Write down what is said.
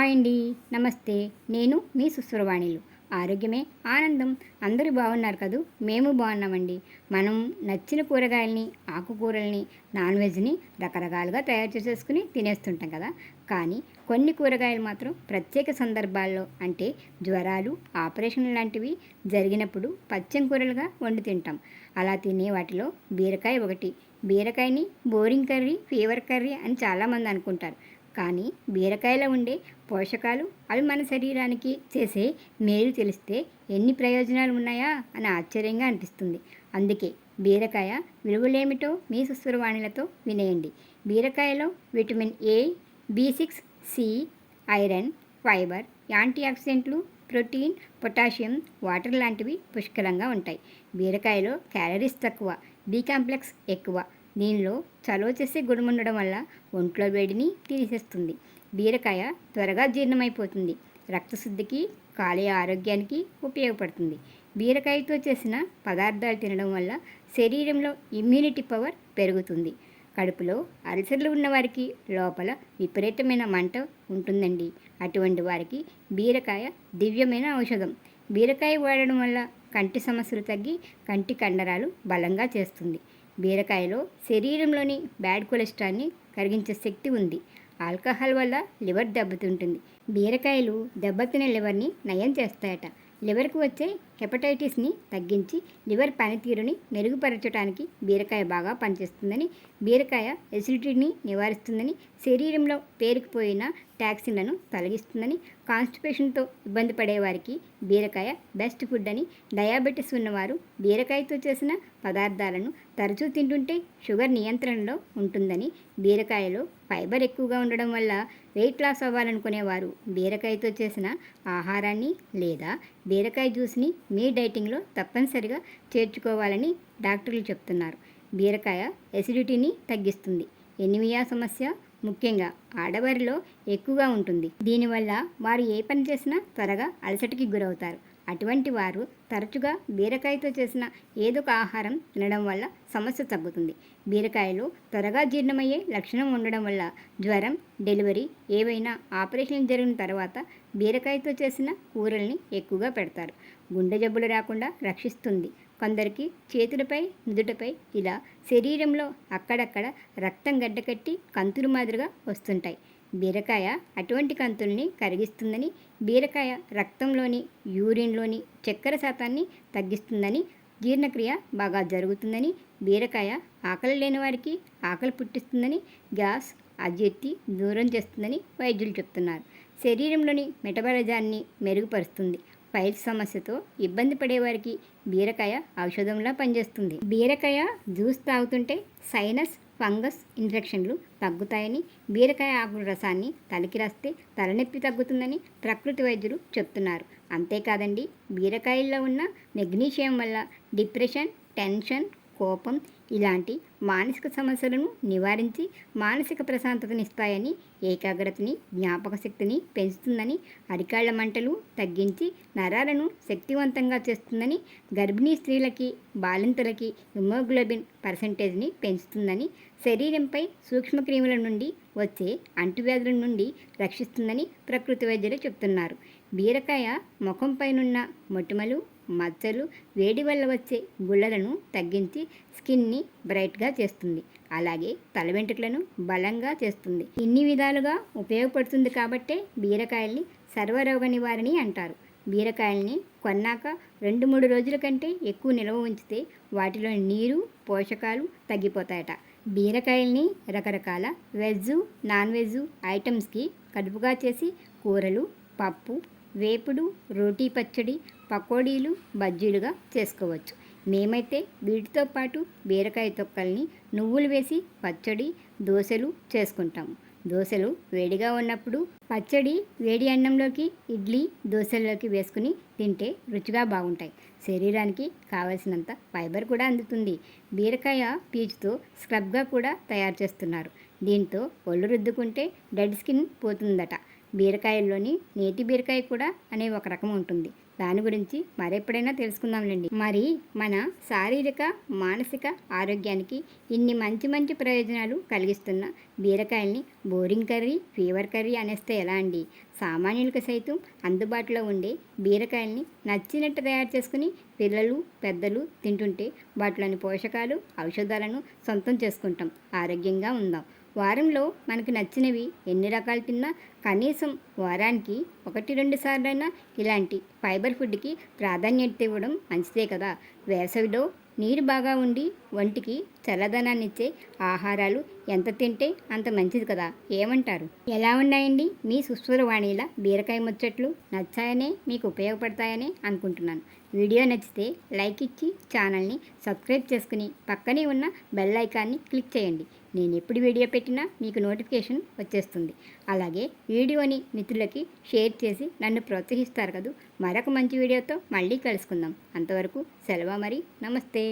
Hi అండి. నమస్తే. నేను మీ సుస్వరవాణిలు. ఆరోగ్యమే ఆనందం. అందరూ బాగున్నారు కదూ! మేము బాగున్నామండి. మనం నచ్చిన కూరగాయలని, ఆకుకూరల్ని, నాన్ వెజ్‌ని రకరకాలుగా తయారు చేసేసుకుని తినేస్తుంటాం కదా! కానీ కొన్ని కూరగాయలు మాత్రం ప్రత్యేక సందర్భాల్లో అంటే జ్వరాలు, ఆపరేషన్లు లాంటివి జరిగినప్పుడు పచ్చెం కూరలుగా వండి తింటాం. అలా తినే వాటిలో బీరకాయ ఒకటి. బీరకాయని బోరింగ్ కర్రీ, ఫీవర్ కర్రీ అని చాలామంది అనుకుంటారు. కానీ బీరకాయలో ఉండే పోషకాలు అవి మన శరీరానికి చేసే మేలు తెలిస్తే ఎన్ని ప్రయోజనాలు ఉన్నాయా అని ఆశ్చర్యంగా అనిపిస్తుంది. అందుకే బీరకాయ విలువలేమిటో మీ సుస్వరవాణిలతో వినేయండి. బీరకాయలో విటమిన్ ఏ, బి6, సి, ఐరన్, ఫైబర్, యాంటీఆక్సిడెంట్లు, ప్రోటీన్, పొటాషియం, వాటర్ లాంటివి పుష్కలంగా ఉంటాయి. బీరకాయలో క్యాలరీస్ తక్కువ, బి కాంప్లెక్స్ ఎక్కువ. దీనిలో చలువ చేసే గుణం ఉండడం వల్ల ఒంట్లో వేడిని తీసేస్తుంది. బీరకాయ త్వరగా జీర్ణమైపోతుంది. రక్తశుద్ధికి, కాలేయ ఆరోగ్యానికి ఉపయోగపడుతుంది. బీరకాయతో చేసిన పదార్థాలు తినడం వల్ల శరీరంలో ఇమ్యూనిటీ పవర్ పెరుగుతుంది. కడుపులో అల్సర్లు ఉన్నవారికి లోపల విపరీతమైన మంట ఉంటుందండి. అటువంటి వారికి బీరకాయ దివ్యమైన ఔషధం. బీరకాయ వాడడం వల్ల కంటి సమస్యలు తగ్గి కంటి కండరాలు బలంగా చేస్తుంది. బీరకాయలో శరీరంలోని బ్యాడ్ కొలెస్ట్రాల్ని కరిగించే శక్తి ఉంది. ఆల్కహాల్ వల్ల లివర్ దెబ్బతింటుంది. బీరకాయలు దెబ్బతినే లివర్ని నయం చేస్తాయట. లివర్కు వచ్చే హెపటైటిస్ని తగ్గించి లివర్ పనితీరుని మెరుగుపరచడానికి బీరకాయ బాగా పనిచేస్తుందని, బీరకాయ ఎసిడిటీని నివారిస్తుందని, శరీరంలో పేరుకుపోయిన టాక్సిన్లను తొలగిస్తుందని, కాన్స్టిపేషన్తో ఇబ్బంది పడేవారికి బీరకాయ బెస్ట్ ఫుడ్ అని, డయాబెటీస్ ఉన్నవారు బీరకాయతో చేసిన పదార్థాలను తరచూ తింటుంటే షుగర్ నియంత్రణలో ఉంటుందని, బీరకాయలో ఫైబర్ ఎక్కువగా ఉండడం వల్ల వెయిట్ లాస్ అవ్వాలనుకునేవారు బీరకాయతో చేసిన ఆహారాన్ని లేదా బీరకాయ జ్యూస్ని మీ డైటింగ్లో తప్పనిసరిగా చేర్చుకోవాలని డాక్టర్లు చెప్తున్నారు. బీరకాయ ఎసిడిటీని తగ్గిస్తుంది. ఎనిమియా సమస్య ముఖ్యంగా ఆడవారిలో ఎక్కువగా ఉంటుంది. దీనివల్ల వారు ఏ పని చేసినా త్వరగా అలసటకి గురవుతారు. అటువంటి వారు తరచుగా బీరకాయతో చేసిన ఏదో ఒక ఆహారం తినడం వల్ల సమస్య తగ్గుతుంది. బీరకాయలో త్వరగా జీర్ణమయ్యే లక్షణం ఉండడం వల్ల జ్వరం, డెలివరీ, ఏవైనా ఆపరేషన్ జరిగిన తర్వాత బీరకాయతో చేసిన కూరల్ని ఎక్కువగా పెడతారు. గుండె జబ్బులు రాకుండా రక్షిస్తుంది. కొందరికి చేతులపై, నుదుటపై ఇలా శరీరంలో అక్కడక్కడ రక్తం గడ్డకట్టి కంతులు మాదిరిగా వస్తుంటాయి. బీరకాయ అటువంటి కంతుల్ని కరిగిస్తుందని, బీరకాయ రక్తంలోని, యూరిన్లోని చక్కెర శాతాన్ని తగ్గిస్తుందని, జీర్ణక్రియ బాగా జరుగుతుందని, బీరకాయ ఆకలి లేని వారికి ఆకలి పుట్టిస్తుందని, గ్యాస్, అజీర్తి దూరం చేస్తుందని వైద్యులు చెప్తున్నారు. శరీరంలోని మెటబాలిజాన్ని మెరుగుపరుస్తుంది. పైల్స్ సమస్యతో ఇబ్బంది పడేవారికి బీరకాయ ఔషధంలా పనిచేస్తుంది. బీరకాయ జ్యూస్ తాగుతుంటే సైనస్, ఫంగస్ ఇన్ఫెక్షన్లు తగ్గుతాయని, బీరకాయ ఆకుల రసాన్ని తలకి రాస్తే తలనొప్పి తగ్గుతుందని ప్రకృతి వైద్యులు చెప్తున్నారు. అంతేకాదండి, బీరకాయల్లో ఉన్న మెగ్నీషియం వల్ల డిప్రెషన్, టెన్షన్, కోపం ఇలాంటి మానసిక సమస్యలను నివారించి మానసిక ప్రశాంతతనిస్తాయని, ఏకాగ్రతని, జ్ఞాపక శక్తిని పెంచుతుందని, అరికాళ్ల మంటలు తగ్గించి నరాలను శక్తివంతంగా చేస్తుందని, గర్భిణీ స్త్రీలకి, బాలింతలకి హిమోగ్లోబిన్ పర్సెంటేజ్ని పెంచుతుందని, శరీరంపై సూక్ష్మక్రిముల నుండి వచ్చే అంటువ్యాధుల నుండి రక్షిస్తుందని ప్రకృతి వైద్యులు చెప్తున్నారు. బీరకాయ ముఖంపైనున్న మొటిమలు, మచ్చలు, వేడి వల్ల వచ్చే గుళ్ళలను తగ్గించి స్కిన్ని బ్రైట్గా చేస్తుంది. అలాగే తల వెంట్రుకలను బలంగా చేస్తుంది. ఇన్ని విధాలుగా ఉపయోగపడుతుంది కాబట్టే బీరకాయల్ని సర్వరోగ నివారణి అంటారు. బీరకాయల్ని కొన్నాక 2-3 రోజుల కంటే ఎక్కువ నిల్వ ఉంచితే వాటిలో నీరు, పోషకాలు తగ్గిపోతాయట. బీరకాయల్ని రకరకాల వెజ్, నాన్ వెజ్ ఐటమ్స్కి కడుపుగా చేసి కూరలు, పప్పు, వేపుడు, రోటీ పచ్చడి, పకోడీలు, బజ్జీలుగా చేసుకోవచ్చు. మేమైతే వీటితో పాటు బీరకాయ తొక్కల్ని నువ్వులు వేసి పచ్చడి, దోశలు చేసుకుంటాము. దోశలు వేడిగా ఉన్నప్పుడు పచ్చడి వేడి అన్నంలోకి, ఇడ్లీ, దోశల్లోకి వేసుకుని తింటే రుచిగా బాగుంటాయి. శరీరానికి కావలసినంత ఫైబర్ కూడా అందుతుంది. బీరకాయ పీచుతో స్క్రబ్గా కూడా తయారు చేస్తున్నారు. దీంతో ఒళ్ళు రుద్దుకుంటే డెడ్ స్కిన్ పోతుందట. బీరకాయల్లోని నేతి బీరకాయ కూడా అనే ఒక రకం ఉంటుంది. దాని గురించి మరెప్పుడైనా తెలుసుకుందాంలేండి. మరి మన శారీరక మానసిక ఆరోగ్యానికి ఇన్ని మంచి మంచి ప్రయోజనాలు కలిగిస్తున్న బీరకాయల్ని బోరింగ్ కర్రీ, ఫీవర్ కర్రీ అనేస్తే ఎలా అండి? సామాన్యులకు సైతం అందుబాటులో ఉండే బీరకాయల్ని నచ్చినట్టు తయారు చేసుకుని పిల్లలు పెద్దలు తింటుంటే వాటిలోని పోషకాలు ఔషధాలను సొంతం చేసుకుంటాం, ఆరోగ్యంగా ఉందాం. వారంలో మనకు నచ్చినవి ఎన్ని రకాలు తిన్నా కనీసం వారానికి 1-2 సార్లైనా ఇలాంటి ఫైబర్ ఫుడ్కి ప్రాధాన్యత ఇవ్వడం మంచిదే కదా. వేసవిలో నీరు బాగా ఉండి ఒంటికి చల్లదనాన్ని ఇచ్చే ఆహారాలు ఎంత తింటే అంత మంచిది కదా, ఏమంటారు? ఎలా ఉన్నాయండి మీ సుస్వరవాణిల బీరకాయ ముచ్చట్లు? నచ్చాయనే, మీకు ఉపయోగపడతాయనే అనుకుంటున్నాను. వీడియో నచ్చితే లైక్ ఇచ్చి ఛానల్ని సబ్స్క్రైబ్ చేసుకుని పక్కనే ఉన్న బెల్ ఐకాన్ని క్లిక్ చేయండి. నేను ఎప్పుడు వీడియో పెట్టినా మీకు నోటిఫికేషన్ వచ్చేస్తుంది. అలాగే వీడియోని మిత్రులకి షేర్ చేసి నన్ను ప్రోత్సహిస్తారు కదా. మరొక మంచి వీడియోతో మళ్ళీ కలుసుకుందాం. అంతవరకు సెలవు మరి, నమస్తే.